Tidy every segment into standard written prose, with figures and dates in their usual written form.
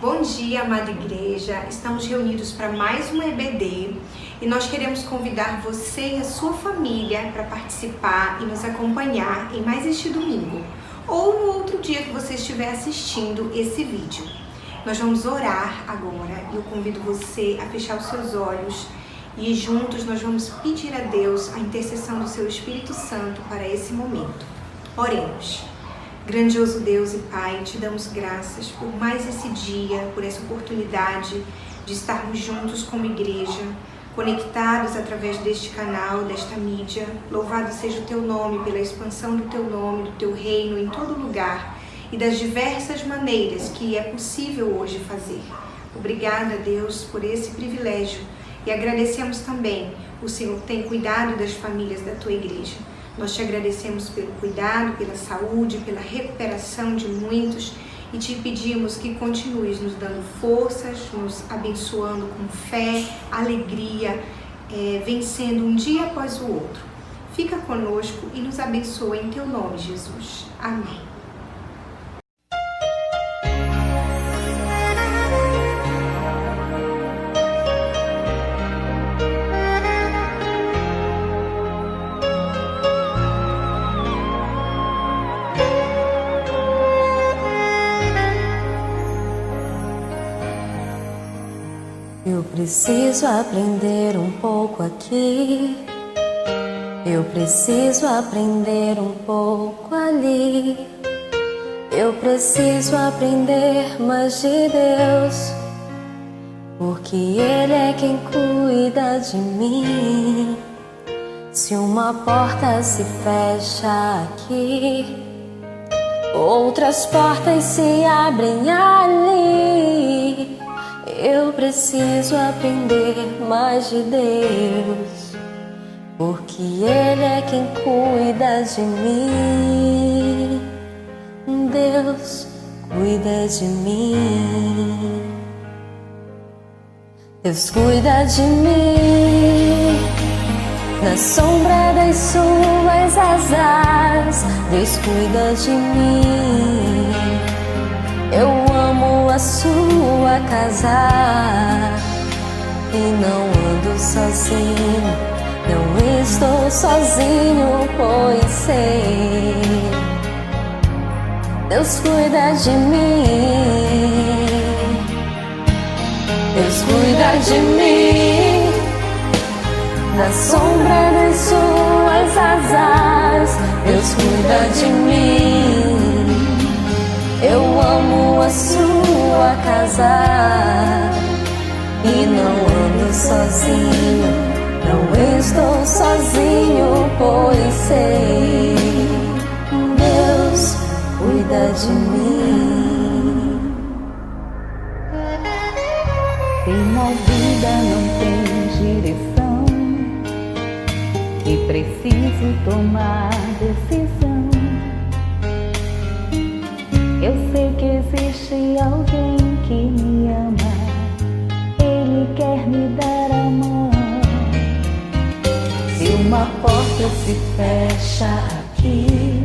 Bom dia, amada igreja, estamos reunidos para mais um EBD e nós queremos convidar você e a sua família para participar e nos acompanhar em mais este domingo ou no outro dia que você estiver assistindo esse vídeo. Nós vamos orar agora e eu convido você a fechar os seus olhos e juntos nós vamos pedir a Deus a intercessão do seu Espírito Santo para esse momento. Oremos. Grandioso Deus e Pai, te damos graças por mais esse dia, por essa oportunidade de estarmos juntos como igreja, conectados através deste canal, desta mídia. Louvado seja o teu nome pela expansão do teu nome, do teu reino em todo lugar e das diversas maneiras que é possível hoje fazer. Obrigada, Deus, por esse privilégio e agradecemos também o Senhor que tem cuidado das famílias da tua igreja. Nós te agradecemos pelo cuidado, pela saúde, pela recuperação de muitos e te pedimos que continues nos dando forças, nos abençoando com fé, alegria, vencendo um dia após o outro. Fica conosco e nos abençoa em teu nome, Jesus. Amém. Eu preciso aprender um pouco aqui, eu preciso aprender um pouco ali, eu preciso aprender mais de Deus, porque Ele é quem cuida de mim. Se uma porta se fecha aqui, outras portas se abrem ali. Eu preciso aprender mais de Deus, porque Ele é quem cuida de mim. Deus cuida de mim. Deus cuida de mim. Na sombra das suas asas, Deus cuida de mim. Eu amo a sua casa e não ando sozinho, não estou sozinho, pois sei, Deus cuida de mim, Deus cuida de mim. Na sombra das suas asas, Deus cuida de mim. Eu amo a sua casa e não ando sozinho, não estou sozinho, pois sei, Deus cuida de mim. Se na vida não tem direção e preciso tomar decisão, eu sei que existe alguém que me ama, Ele quer me dar a mão. Se uma porta se fecha aqui,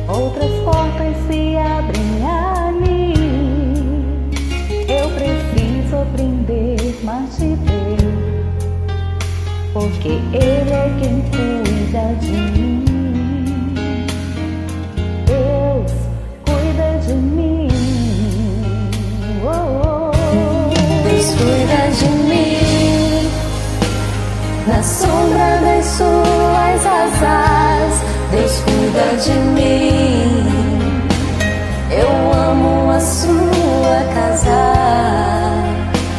outras portas se abrem de mim. Oh, oh. Deus cuida de mim, na sombra das suas asas. Deus cuida de mim, eu amo a sua casa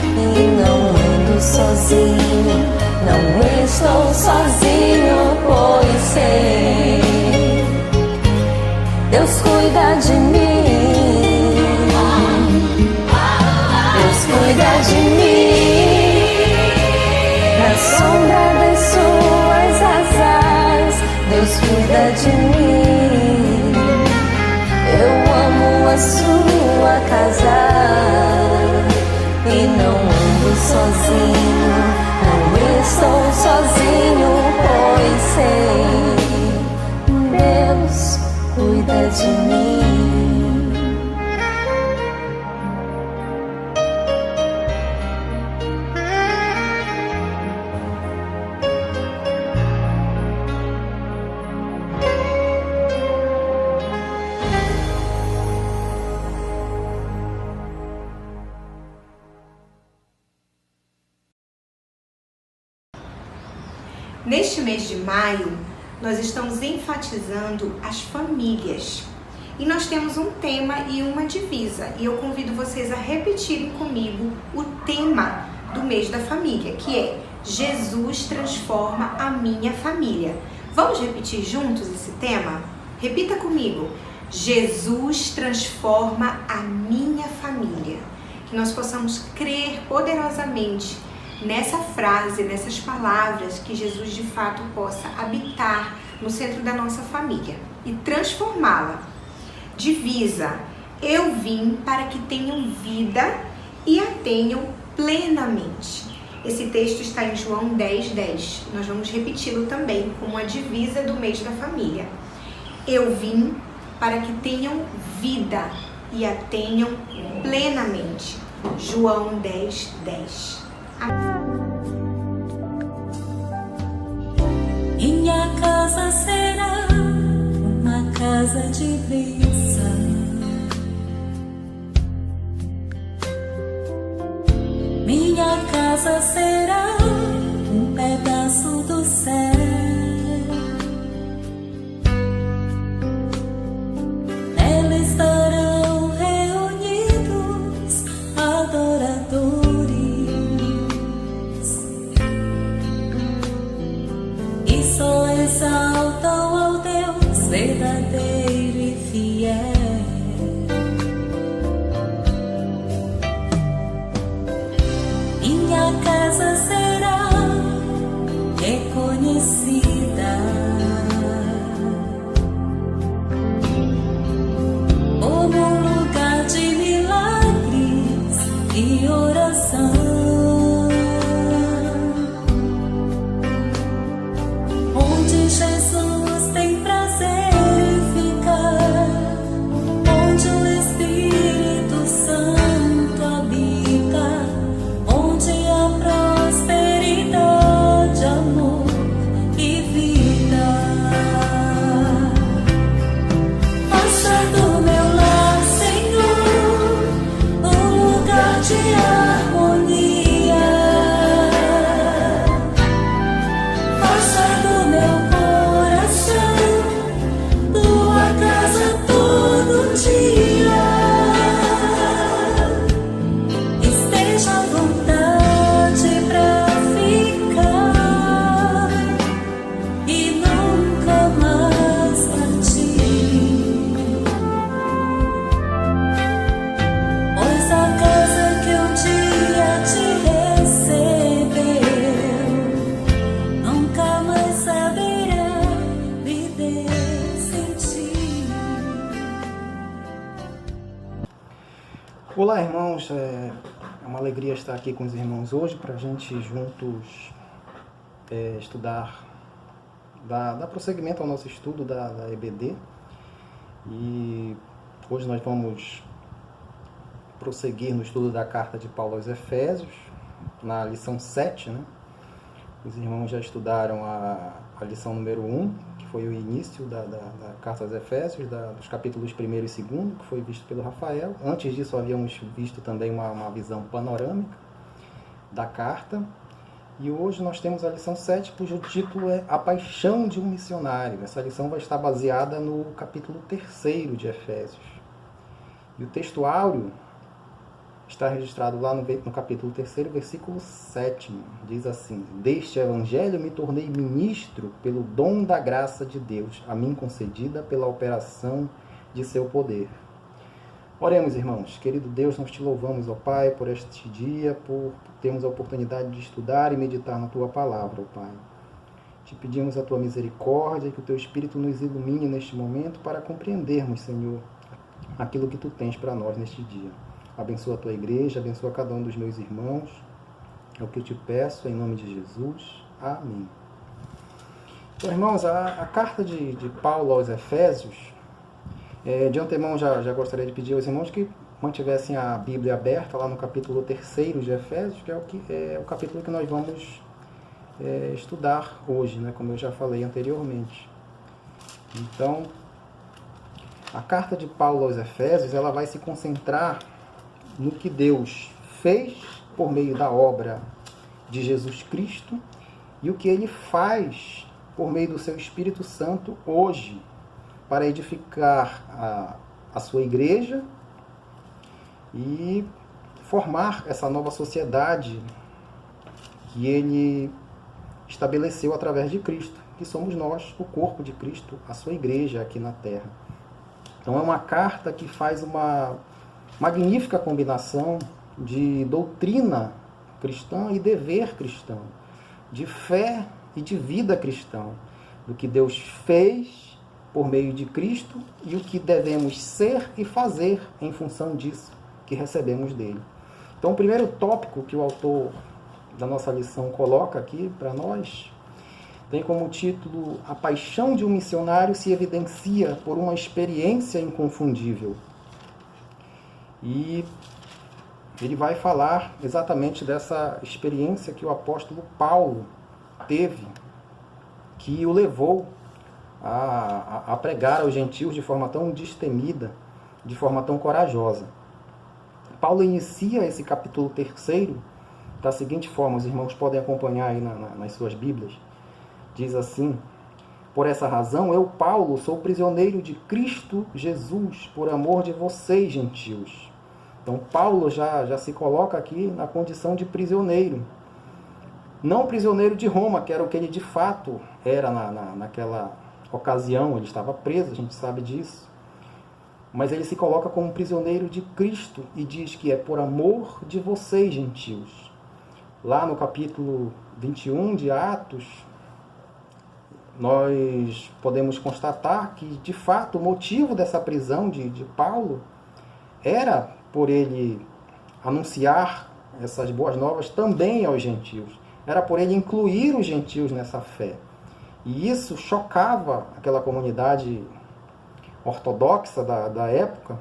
e não ando sozinho, não estou sozinho, pois sei, Deus cuida de mim, Deus cuida de mim, na sombra das suas asas. Deus cuida de mim, eu amo a sua casa e não ando sozinho, não estou sozinho, pois sei, Deus cuida de mim. Neste mês de maio, nós estamos enfatizando as famílias. E nós temos um tema e uma divisa. E eu convido vocês a repetirem comigo o tema do mês da família, que é Jesus transforma a minha família. Vamos repetir juntos esse tema? Repita comigo. Jesus transforma a minha família. Que nós possamos crer poderosamente nessa frase, nessas palavras, que Jesus de fato possa habitar no centro da nossa família e transformá-la. Divisa: eu vim para que tenham vida e a tenham plenamente. Esse texto está em João 10:10. Nós vamos repeti-lo também como a divisa do mês da família. Eu vim para que tenham vida e a tenham plenamente. João 10:10. Minha casa será uma casa de bênção. Minha casa será um pedaço do céu. Nela estarão reunidos adoradores. Só exaltam ao Deus verdadeiro e fiel. Minha casa será reconhecida como um lugar de milagres e oração. Jesus tem prazer em ficar, onde o Espírito Santo habita, onde há prosperidade, amor e vida. Faça do meu lar, Senhor, um lugar de harmonia. Faça do meu casa todo dia, esteja à vontade pra ficar e nunca mais partir, pois a casa que um dia te recebeu nunca mais saberá viver sem ti. Olá, irmãos, é uma alegria estar aqui com os irmãos hoje para a gente juntos estudar, dar prosseguimento ao nosso estudo da EBD. E hoje nós vamos prosseguir no estudo da carta de Paulo aos Efésios, na lição 7, né? Os irmãos já estudaram a lição número 1, que foi o início da Carta aos Efésios, dos capítulos 1º e 2º, que foi visto pelo Rafael. Antes disso, havíamos visto também uma visão panorâmica da carta. E hoje nós temos a lição 7, cujo título é A Paixão de um Missionário. Essa lição vai estar baseada no capítulo 3º de Efésios. E o texto áureo está registrado lá no capítulo 3º, versículo 7. Diz assim: Deste evangelho me tornei ministro pelo dom da graça de Deus, a mim concedida pela operação de seu poder. Oremos, irmãos. Querido Deus, nós te louvamos, ó Pai, por este dia, por termos a oportunidade de estudar e meditar na Tua palavra, ó Pai. Te pedimos a Tua misericórdia, que o Teu Espírito nos ilumine neste momento para compreendermos, Senhor, aquilo que Tu tens para nós neste dia. Abençoa a Tua igreja, abençoa cada um dos meus irmãos. É o que eu te peço, em nome de Jesus. Amém. Então, irmãos, a carta de Paulo aos Efésios, de antemão já gostaria de pedir aos irmãos que mantivessem a Bíblia aberta lá no capítulo 3º de Efésios, que é o capítulo que nós vamos estudar hoje, né, como eu já falei anteriormente. Então, a carta de Paulo aos Efésios, ela vai se concentrar no que Deus fez por meio da obra de Jesus Cristo e o que Ele faz por meio do seu Espírito Santo hoje, para edificar a sua igreja e formar essa nova sociedade que Ele estabeleceu através de Cristo, que somos nós, o corpo de Cristo, a sua igreja aqui na Terra. Então é uma carta que faz uma magnífica combinação de doutrina cristã e dever cristão, de fé e de vida cristã, do que Deus fez por meio de Cristo e o que devemos ser e fazer em função disso que recebemos dele. Então, o primeiro tópico que o autor da nossa lição coloca aqui para nós tem como título: A paixão de um missionário se evidencia por uma experiência inconfundível. E ele vai falar exatamente dessa experiência que o apóstolo Paulo teve, que o levou a pregar aos gentios de forma tão destemida, de forma tão corajosa. Paulo inicia esse capítulo 3º da seguinte forma, os irmãos podem acompanhar aí nas suas Bíblias. Diz assim: Por essa razão, eu, Paulo, sou prisioneiro de Cristo Jesus, por amor de vocês, gentios. Então, Paulo já se coloca aqui na condição de prisioneiro. Não prisioneiro de Roma, que era o que ele de fato era naquela ocasião. Ele estava preso, a gente sabe disso. Mas ele se coloca como prisioneiro de Cristo e diz que é por amor de vocês, gentios. Lá no capítulo 21 de Atos, nós podemos constatar que, de fato, o motivo dessa prisão de Paulo era por ele anunciar essas boas novas também aos gentios. Era por ele incluir os gentios nessa fé. E isso chocava aquela comunidade ortodoxa da época,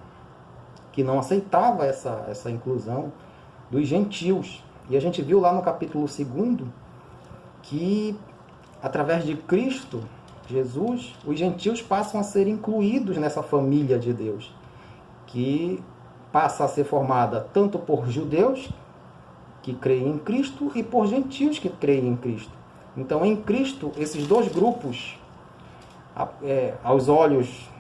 que não aceitava essa inclusão dos gentios. E a gente viu lá no capítulo 2 que, através de Cristo, Jesus, os gentios passam a ser incluídos nessa família de Deus, que passa a ser formada tanto por judeus que creem em Cristo e por gentios que creem em Cristo. Então, em Cristo, esses dois grupos, aos olhos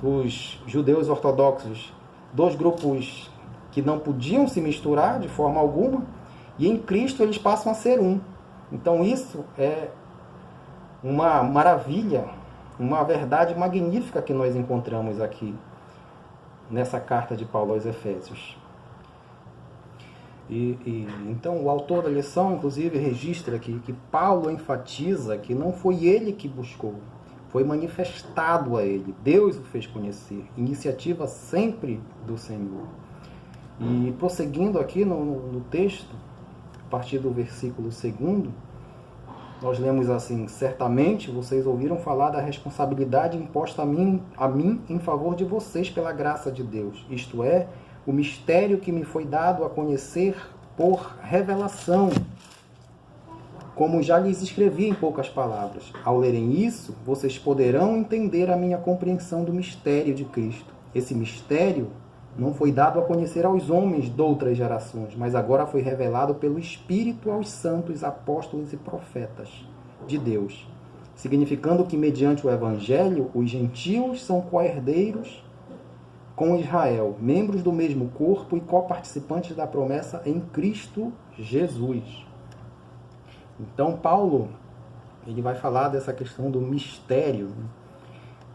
dos judeus ortodoxos, dois grupos que não podiam se misturar de forma alguma, e em Cristo eles passam a ser um. Então, isso é uma maravilha, uma verdade magnífica que nós encontramos aqui nessa carta de Paulo aos Efésios. Então, o autor da lição, inclusive, registra aqui que Paulo enfatiza que não foi ele que buscou, foi manifestado a ele. Deus o fez conhecer. Iniciativa sempre do Senhor. E prosseguindo aqui no texto, a partir do versículo 2, nós lemos assim: Certamente vocês ouviram falar da responsabilidade imposta a mim em favor de vocês pela graça de Deus, isto é, o mistério que me foi dado a conhecer por revelação, como já lhes escrevi em poucas palavras. Ao lerem isso, vocês poderão entender a minha compreensão do mistério de Cristo. Esse mistério não foi dado a conhecer aos homens de outras gerações, mas agora foi revelado pelo Espírito aos santos, apóstolos e profetas de Deus, significando que, mediante o Evangelho, os gentios são co-herdeiros com Israel, membros do mesmo corpo e coparticipantes da promessa em Cristo Jesus. Então, Paulo, ele vai falar dessa questão do mistério.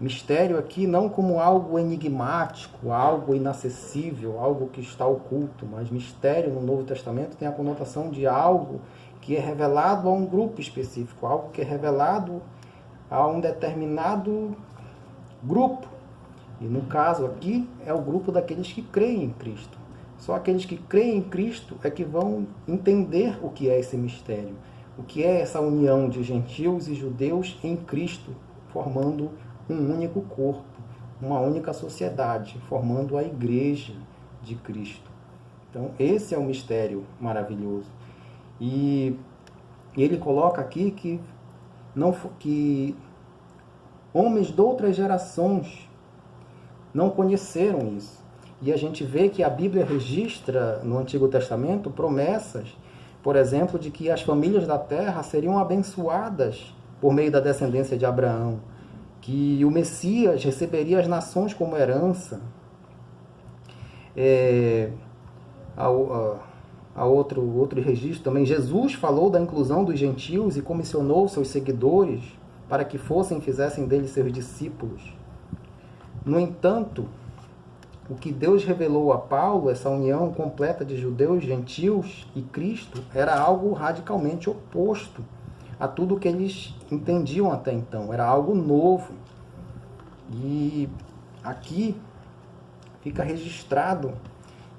Mistério aqui não como algo enigmático, algo inacessível, algo que está oculto, mas mistério no Novo Testamento tem a conotação de algo que é revelado a um grupo específico, algo que é revelado a um determinado grupo. E no caso aqui é o grupo daqueles que creem em Cristo. Só aqueles que creem em Cristo é que vão entender o que é esse mistério, o que é essa união de gentios e judeus em Cristo, formando um único corpo, uma única sociedade, formando a igreja de Cristo. Então, esse é o mistério maravilhoso. E ele coloca aqui que homens de outras gerações não conheceram isso. E a gente vê que a Bíblia registra no Antigo Testamento promessas, por exemplo, de que as famílias da terra seriam abençoadas por meio da descendência de Abraão, que o Messias receberia as nações como herança. Outro registro também, Jesus falou da inclusão dos gentios e comissionou seus seguidores para que fossem e fizessem deles seus discípulos. No entanto, o que Deus revelou a Paulo, essa união completa de judeus, gentios e Cristo, era algo radicalmente oposto a tudo que eles entendiam até então. Era algo novo. E aqui fica registrado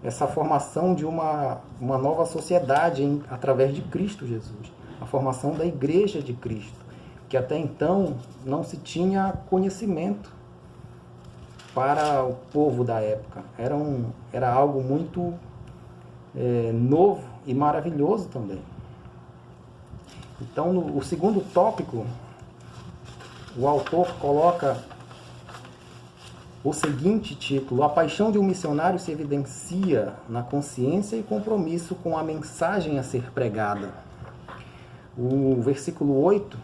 essa formação de uma nova sociedade através de Cristo Jesus. A formação da igreja de Cristo, que até então não se tinha conhecimento para o povo da época. Era algo muito novo e maravilhoso também. Então, no segundo tópico, o autor coloca o seguinte título: A paixão de um missionário se evidencia na consciência e compromisso com a mensagem a ser pregada. O versículo 8,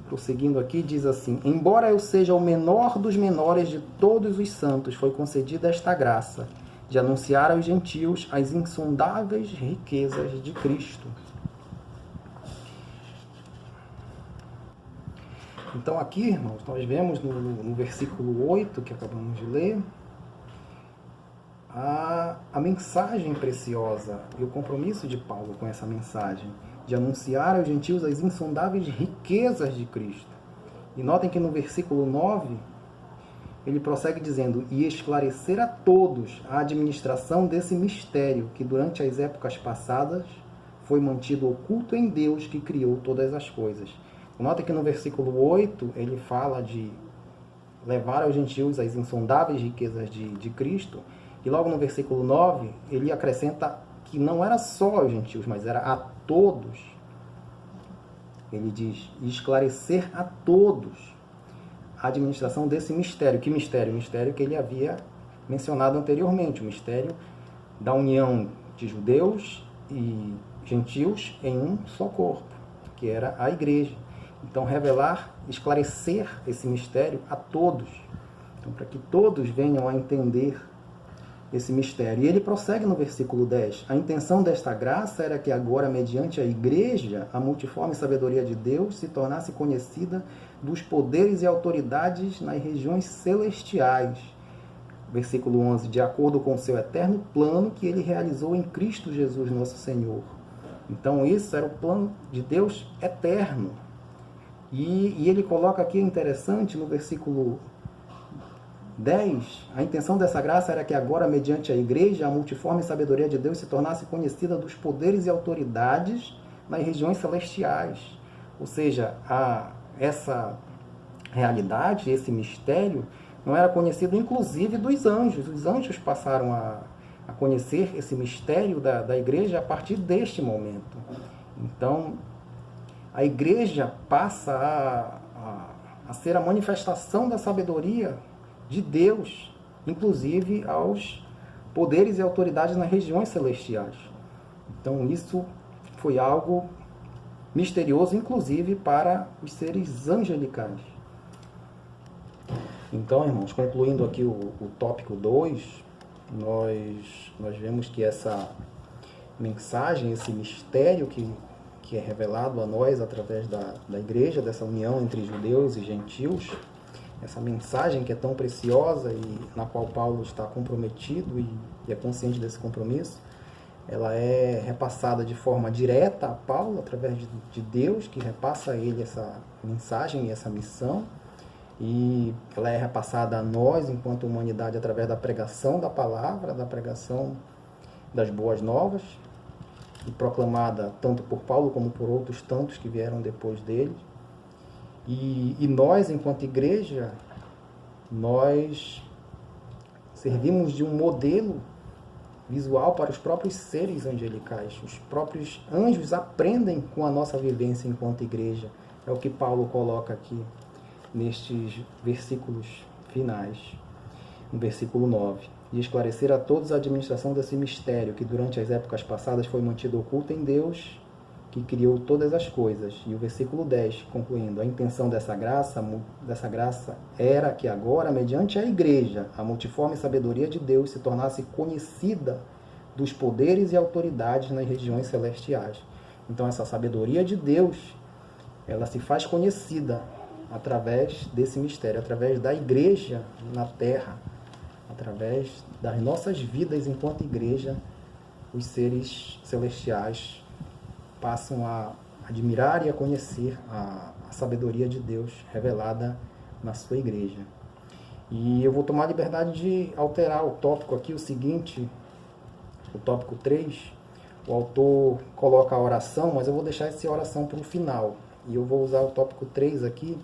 prosseguindo aqui, diz assim: Embora eu seja o menor dos menores de todos os santos, foi concedida esta graça de anunciar aos gentios as insondáveis riquezas de Cristo. Então aqui, irmãos, nós vemos no versículo 8, que acabamos de ler, a mensagem preciosa e o compromisso de Paulo com essa mensagem, de anunciar aos gentios as insondáveis riquezas de Cristo. E notem que no versículo 9, ele prossegue dizendo: E esclarecer a todos a administração desse mistério, que durante as épocas passadas foi mantido oculto em Deus, que criou todas as coisas. Nota que no versículo 8 ele fala de levar aos gentios as insondáveis riquezas de Cristo, e logo no versículo 9 ele acrescenta que não era só aos gentios, mas era a todos. Ele diz: esclarecer a todos a administração desse mistério. Que mistério? O mistério que ele havia mencionado anteriormente, o mistério da união de judeus e gentios em um só corpo, que era a igreja. Então, revelar, esclarecer esse mistério a todos. Então, para que todos venham a entender esse mistério. E ele prossegue no versículo 10. A intenção desta graça era que agora, mediante a igreja, a multiforme sabedoria de Deus se tornasse conhecida dos poderes e autoridades nas regiões celestiais. Versículo 11. De acordo com o seu eterno plano que ele realizou em Cristo Jesus, nosso Senhor. Então, isso era o plano de Deus eterno. E ele coloca aqui, interessante, no versículo 10, a intenção dessa graça era que agora, mediante a igreja, a multiforme sabedoria de Deus se tornasse conhecida dos poderes e autoridades nas regiões celestiais. Ou seja, essa realidade, esse mistério, não era conhecido inclusive dos anjos. Os anjos passaram a conhecer esse mistério da igreja a partir deste momento. Então, a igreja passa a ser a manifestação da sabedoria de Deus, inclusive aos poderes e autoridades nas regiões celestiais. Então isso foi algo misterioso, inclusive para os seres angelicais. Então, irmãos, concluindo aqui o tópico 2, nós vemos que essa mensagem, esse mistério que é revelado a nós através da igreja, dessa união entre judeus e gentios, essa mensagem que é tão preciosa e na qual Paulo está comprometido e é consciente desse compromisso, ela é repassada de forma direta a Paulo, através de Deus, que repassa a ele essa mensagem e essa missão, e ela é repassada a nós, enquanto humanidade, através da pregação da palavra, da pregação das boas novas, e proclamada tanto por Paulo como por outros tantos que vieram depois dele. E nós, enquanto igreja, nós servimos de um modelo visual para os próprios seres angelicais. Os próprios anjos aprendem com a nossa vivência enquanto igreja. É o que Paulo coloca aqui nestes versículos finais, no versículo 9. E esclarecer a todos a administração desse mistério, que durante as épocas passadas foi mantido oculto em Deus, que criou todas as coisas. E o versículo 10, concluindo, a intenção dessa graça era que agora, mediante a igreja, a multiforme sabedoria de Deus se tornasse conhecida dos poderes e autoridades nas regiões celestiais. Então essa sabedoria de Deus, ela se faz conhecida através desse mistério, através da igreja na terra, através das nossas vidas enquanto igreja. Os seres celestiais passam a admirar e a conhecer a sabedoria de Deus revelada na sua igreja. E eu vou tomar a liberdade de alterar o tópico aqui, o seguinte, o tópico 3, o autor coloca a oração, mas eu vou deixar essa oração para o final. E eu vou usar o tópico 3 aqui,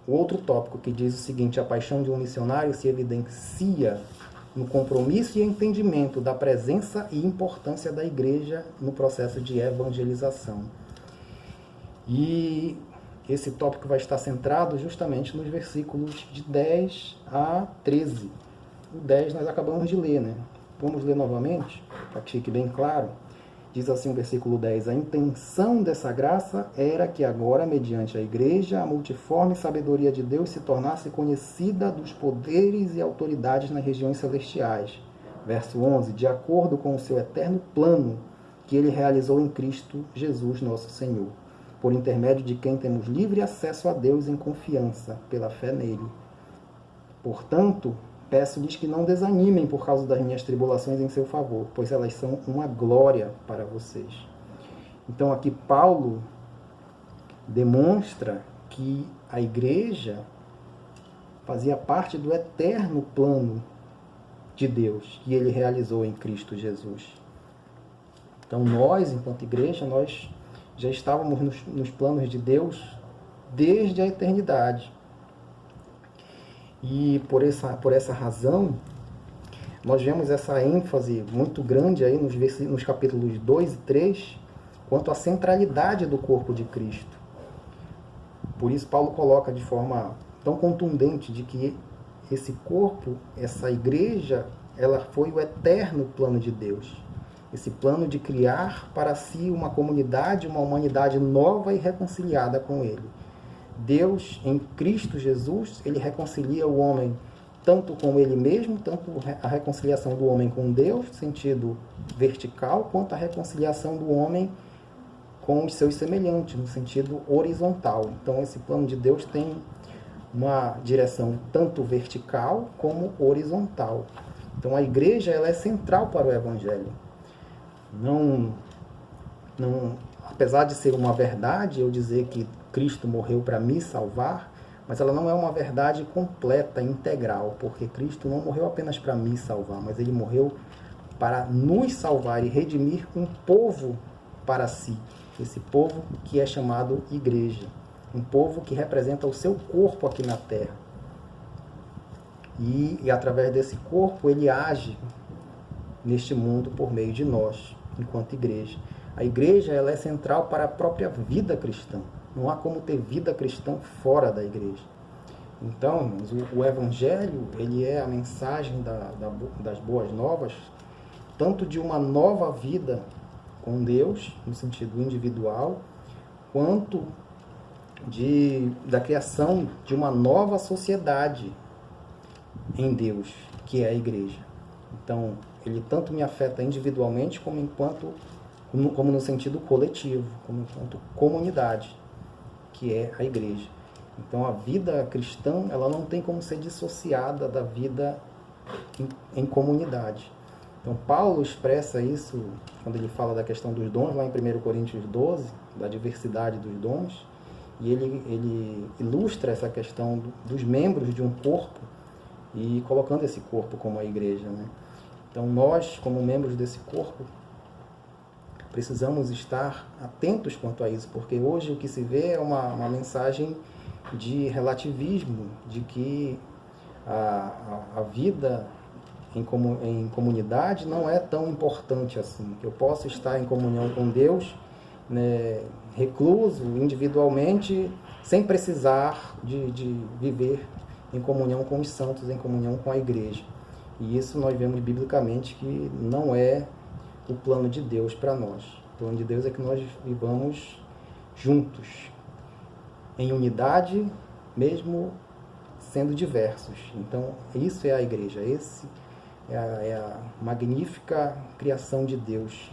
o outro tópico que diz o seguinte: a paixão de um missionário se evidencia no compromisso e entendimento da presença e importância da igreja no processo de evangelização. E esse tópico vai estar centrado justamente nos versículos de 10 a 13. O 10 nós acabamos de ler, né? Vamos ler novamente, para que fique bem claro. Diz assim o versículo 10: a intenção dessa graça era que agora, mediante a igreja, a multiforme sabedoria de Deus se tornasse conhecida dos poderes e autoridades nas regiões celestiais. Verso 11: de acordo com o seu eterno plano que ele realizou em Cristo Jesus nosso Senhor, por intermédio de quem temos livre acesso a Deus em confiança, pela fé nele. Portanto, peço-lhes que não desanimem por causa das minhas tribulações em seu favor, pois elas são uma glória para vocês. Então aqui Paulo demonstra que a igreja fazia parte do eterno plano de Deus, que ele realizou em Cristo Jesus. Então nós, enquanto igreja, nós já estávamos nos planos de Deus desde a eternidade. E por essa razão, nós vemos essa ênfase muito grande aí nos capítulos 2 e 3, quanto à centralidade do corpo de Cristo. Por isso Paulo coloca de forma tão contundente de que esse corpo, essa igreja, ela foi o eterno plano de Deus. Esse plano de criar para si uma comunidade, uma humanidade nova e reconciliada com ele. Deus, em Cristo Jesus, ele reconcilia o homem tanto com ele mesmo, tanto a reconciliação do homem com Deus, no sentido vertical, quanto a reconciliação do homem com os seus semelhantes, no sentido horizontal. Então, esse plano de Deus tem uma direção tanto vertical como horizontal. Então, a igreja ela é central para o Evangelho. Apesar de ser uma verdade, eu dizer que Cristo morreu para me salvar, mas ela não é uma verdade completa, integral, porque Cristo não morreu apenas para me salvar, mas ele morreu para nos salvar e redimir um povo para si. Esse povo que é chamado igreja, um povo que representa o seu corpo aqui na terra. E através desse corpo ele age neste mundo por meio de nós, enquanto igreja. A igreja ela é central para a própria vida cristã. Não há como ter vida cristã fora da igreja. Então, irmãos, o Evangelho ele é a mensagem das boas novas, tanto de uma nova vida com Deus, no sentido individual, quanto da criação de uma nova sociedade em Deus, que é a igreja. Então, ele tanto me afeta individualmente como no sentido coletivo, como enquanto comunidade, que é a igreja. Então, a vida cristã ela não tem como ser dissociada da vida em comunidade. Então, Paulo expressa isso quando ele fala da questão dos dons, lá em 1 Coríntios 12, da diversidade dos dons, e ele ilustra essa questão dos membros de um corpo e colocando esse corpo como a igreja, né? Então, nós, como membros desse corpo, precisamos estar atentos quanto a isso, porque hoje o que se vê é uma mensagem de relativismo, de que a vida em comunidade não é tão importante assim, que eu posso estar em comunhão com Deus, né, recluso, individualmente, sem precisar de viver em comunhão com os santos, em comunhão com a igreja. E isso nós vemos biblicamente que não é o plano de Deus para nós. O plano de Deus é que nós vivamos juntos, em unidade, mesmo sendo diversos. Então, isso é a igreja, esse é a magnífica criação de Deus.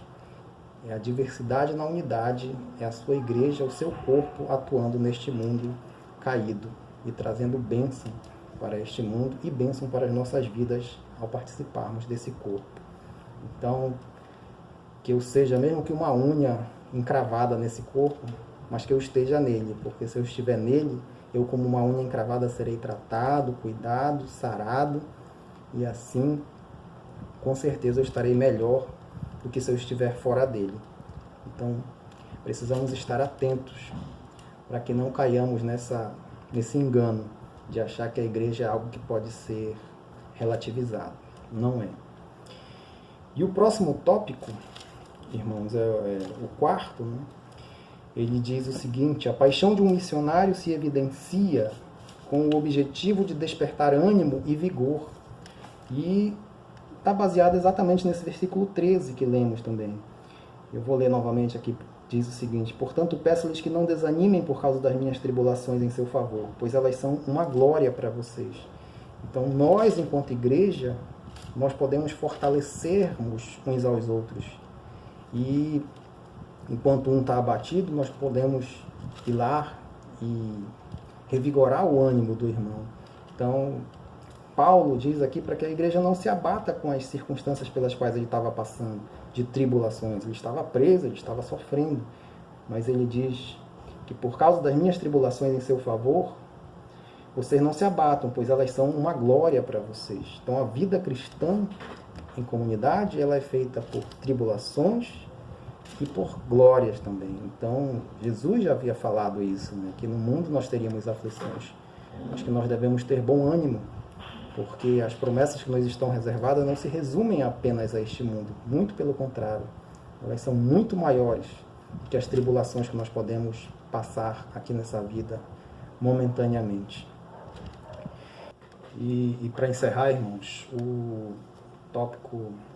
É a diversidade na unidade, é a sua igreja, o seu corpo atuando neste mundo caído e trazendo bênção para este mundo e bênção para as nossas vidas ao participarmos desse corpo. Então, que eu seja mesmo que uma unha encravada nesse corpo, mas que eu esteja nele, porque se eu estiver nele, eu como uma unha encravada serei tratado, cuidado, sarado, e assim, com certeza eu estarei melhor do que se eu estiver fora dele. Então, precisamos estar atentos para que não caiamos nesse engano de achar que a igreja é algo que pode ser relativizado. Não é. E o próximo tópico, irmãos, é o quarto, né? Ele diz o seguinte: a paixão de um missionário se evidencia com o objetivo de despertar ânimo e vigor. E está baseado exatamente nesse versículo 13 que lemos também. Eu vou ler novamente aqui. Diz o seguinte: portanto, peço-lhes que não desanimem por causa das minhas tribulações em seu favor, pois elas são uma glória para vocês. Então, nós, enquanto igreja, nós podemos fortalecermos uns aos outros. E enquanto um está abatido, nós podemos ir lá e revigorar o ânimo do irmão. Então, Paulo diz aqui para que a igreja não se abata com as circunstâncias pelas quais ele estava passando, de tribulações. Ele estava preso, ele estava sofrendo. Mas ele diz que por causa das minhas tribulações em seu favor, vocês não se abatam, pois elas são uma glória para vocês. Então, a vida cristã em comunidade, ela é feita por tribulações e por glórias também. Então, Jesus já havia falado isso, né? Que no mundo nós teríamos aflições. Acho que nós devemos ter bom ânimo, porque as promessas que nos estão reservadas não se resumem apenas a este mundo. Muito pelo contrário, elas são muito maiores que as tribulações que nós podemos passar aqui nessa vida momentaneamente. E para encerrar, irmãos, o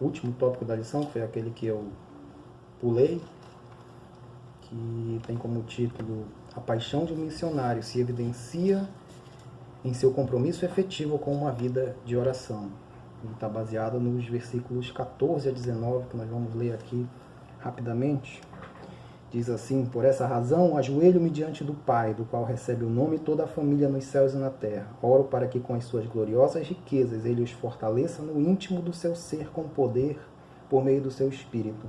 último tópico da lição, que foi aquele que eu pulei, que tem como título: a paixão de um missionário se evidencia em seu compromisso efetivo com uma vida de oração. Está baseado nos versículos 14 a 19, que nós vamos ler aqui rapidamente. Diz assim: por essa razão, ajoelho-me diante do Pai, do qual recebe o nome toda a família nos céus e na terra. Oro para que com as suas gloriosas riquezas ele os fortaleça no íntimo do seu ser com poder, por meio do seu Espírito,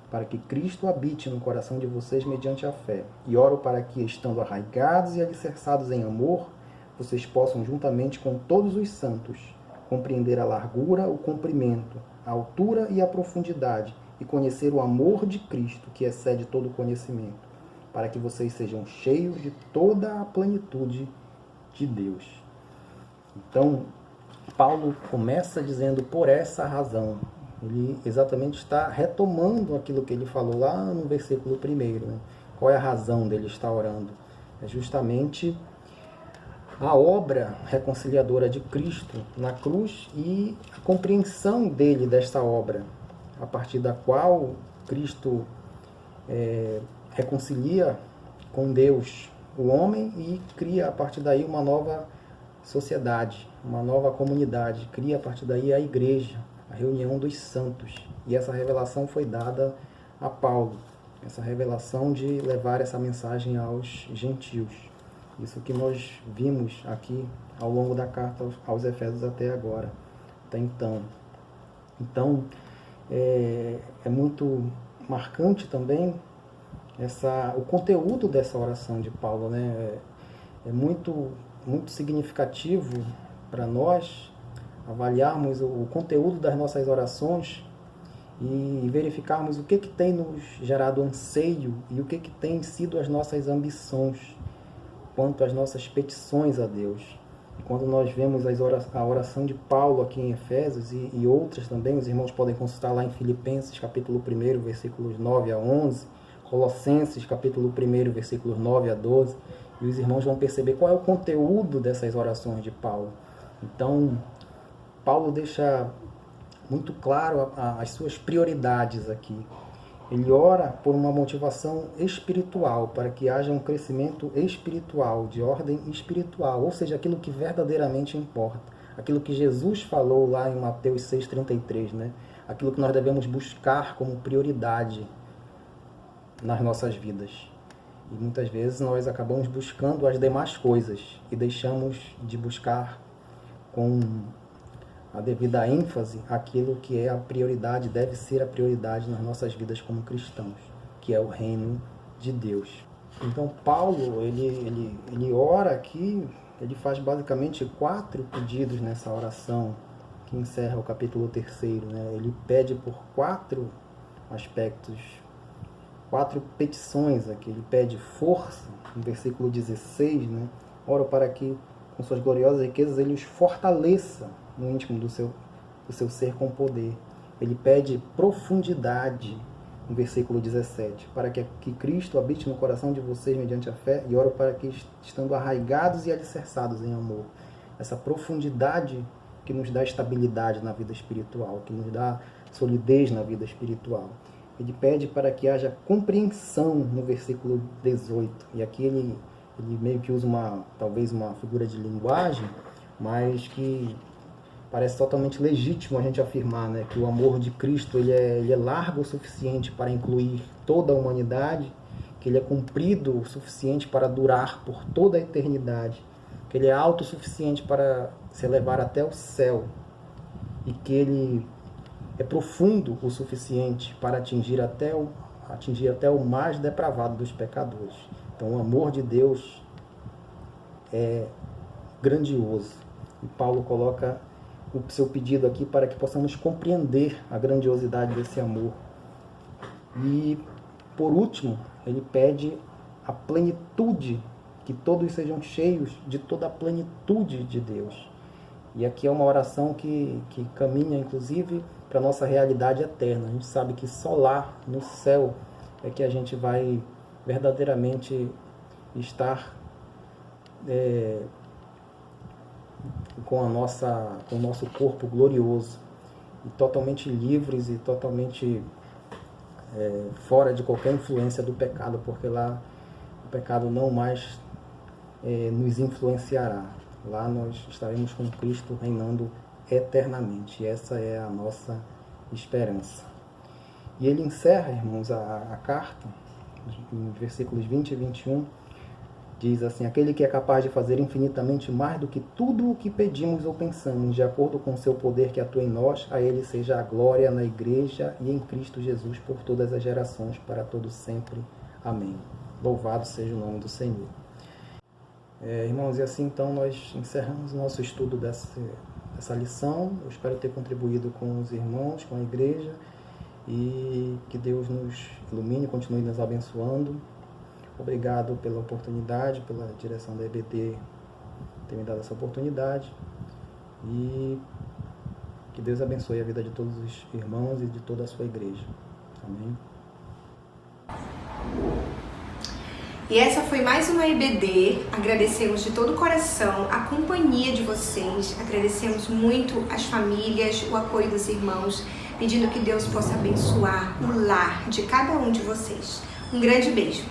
para que Cristo habite no coração de vocês mediante a fé. E oro para que, estando arraigados e alicerçados em amor, vocês possam, juntamente com todos os santos, compreender a largura, o comprimento, a altura e a profundidade, e conhecer o amor de Cristo, que excede todo conhecimento, para que vocês sejam cheios de toda a plenitude de Deus. Então, Paulo começa dizendo: por essa razão. Ele exatamente está retomando aquilo que ele falou lá no versículo 1, né? Qual é a razão dele estar orando? É justamente a obra reconciliadora de Cristo na cruz e a compreensão dele desta obra, a partir da qual Cristo reconcilia com Deus o homem e cria a partir daí uma nova sociedade, uma nova comunidade, cria a partir daí a igreja, a reunião dos santos. E essa revelação foi dada a Paulo, essa revelação de levar essa mensagem aos gentios. Isso que nós vimos aqui ao longo da carta aos Efésios até agora, até então. Então, é muito marcante também o conteúdo dessa oração de Paulo, né? É muito significativo para nós avaliarmos o conteúdo das nossas orações e verificarmos o que tem nos gerado anseio e o que tem sido as nossas ambições quanto às nossas petições a Deus. Quando nós vemos a oração de Paulo aqui em Efésios e outras também, os irmãos podem consultar lá em Filipenses, capítulo 1, versículos 9 a 11, Colossenses, capítulo 1, versículos 9 a 12, e os irmãos vão perceber qual é o conteúdo dessas orações de Paulo. Então, Paulo deixa muito claro as suas prioridades aqui. Ele ora por uma motivação espiritual, para que haja um crescimento espiritual, de ordem espiritual, ou seja, aquilo que verdadeiramente importa. Aquilo que Jesus falou lá em Mateus 6,33, né? Aquilo que nós devemos buscar como prioridade nas nossas vidas. E muitas vezes nós acabamos buscando as demais coisas e deixamos de buscar com a devida ênfase aquilo que é a prioridade, deve ser a prioridade nas nossas vidas como cristãos, que é o reino de Deus. Então Paulo, ele ora aqui, ele faz basicamente 4 pedidos nessa oração, que encerra o capítulo 3, né? Ele pede por 4 aspectos, 4 petições aqui. Ele pede força, no versículo 16, né? Ora para que, com suas gloriosas riquezas, ele os fortaleça no íntimo do seu ser com poder. Ele pede profundidade, no versículo 17, para que Cristo habite no coração de vocês mediante a fé, e oro para que, estando arraigados e alicerçados em amor, essa profundidade que nos dá estabilidade na vida espiritual, que nos dá solidez na vida espiritual. Ele pede para que haja compreensão, no versículo 18, e aqui ele meio que usa talvez uma figura de linguagem, mas que parece totalmente legítimo a gente afirmar, né, que o amor de Cristo ele é largo o suficiente para incluir toda a humanidade, que ele é comprido o suficiente para durar por toda a eternidade, que ele é alto o suficiente para se elevar até o céu e que ele é profundo o suficiente para atingir até o mais depravado dos pecadores. Então o amor de Deus é grandioso. E Paulo coloca o seu pedido aqui para que possamos compreender a grandiosidade desse amor. E, por último, ele pede a plenitude, que todos sejam cheios de toda a plenitude de Deus. E aqui é uma oração que caminha, inclusive, para a nossa realidade eterna. A gente sabe que só lá, no céu, é que a gente vai verdadeiramente estar com o nosso corpo glorioso, e totalmente livres e totalmente fora de qualquer influência do pecado, porque lá o pecado não mais nos influenciará. Lá nós estaremos com Cristo reinando eternamente. E essa é a nossa esperança. E ele encerra, irmãos, a carta, em versículos 20 e 21, diz assim: aquele que é capaz de fazer infinitamente mais do que tudo o que pedimos ou pensamos, de acordo com o seu poder que atua em nós, a ele seja a glória na igreja e em Cristo Jesus por todas as gerações, para todos sempre. Amém. Louvado seja o nome do Senhor. Irmãos, e assim então nós encerramos o nosso estudo dessa lição. Eu espero ter contribuído com os irmãos, com a igreja, e que Deus nos ilumine, continue nos abençoando. Obrigado pela oportunidade, pela direção da EBD ter me dado essa oportunidade. E Que Deus abençoe a vida de todos os irmãos e de toda a sua igreja. Amém. E essa foi mais uma EBD. Agradecemos de todo o coração a companhia de vocês. Agradecemos muito as famílias, o apoio dos irmãos, pedindo que Deus possa abençoar o lar de cada um de vocês. Um grande beijo.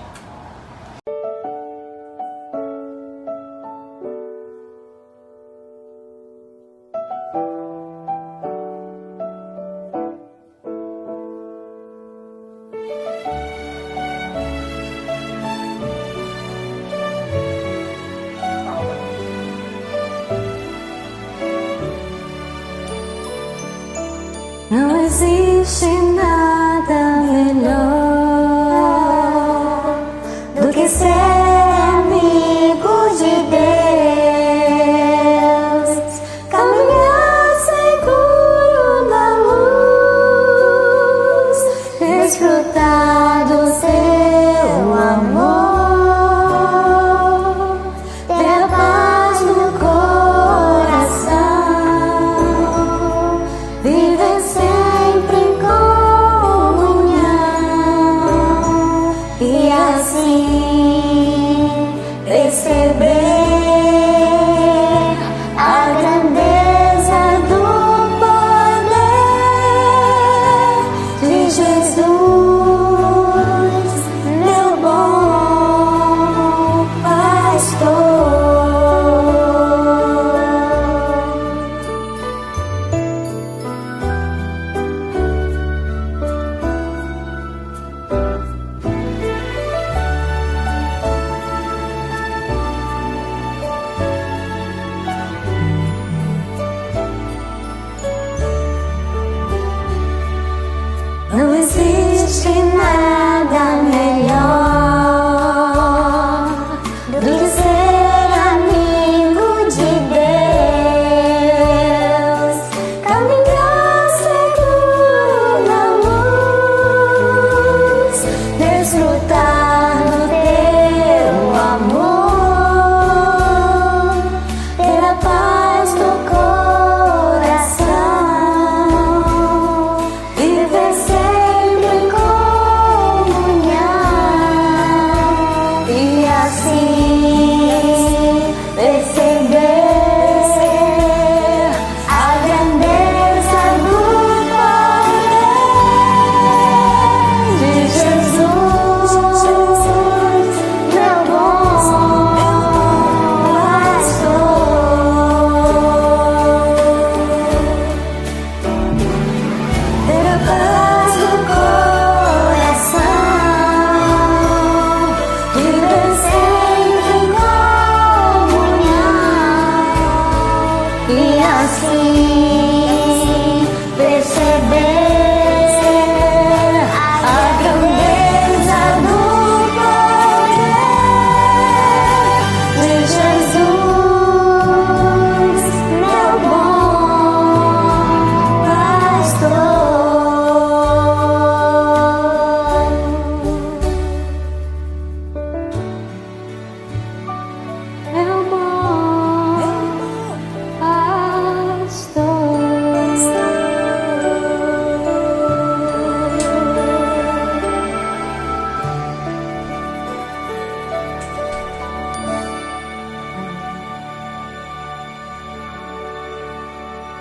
Não existe nada melhor do que ser amigo de Deus, caminhar seguro na luz, desfrutar do seu amor, ter a paz no coração, viver sempre em comunhão e assim perceber a grandeza do poder de Jesus, meu bom pastor. Não existe nada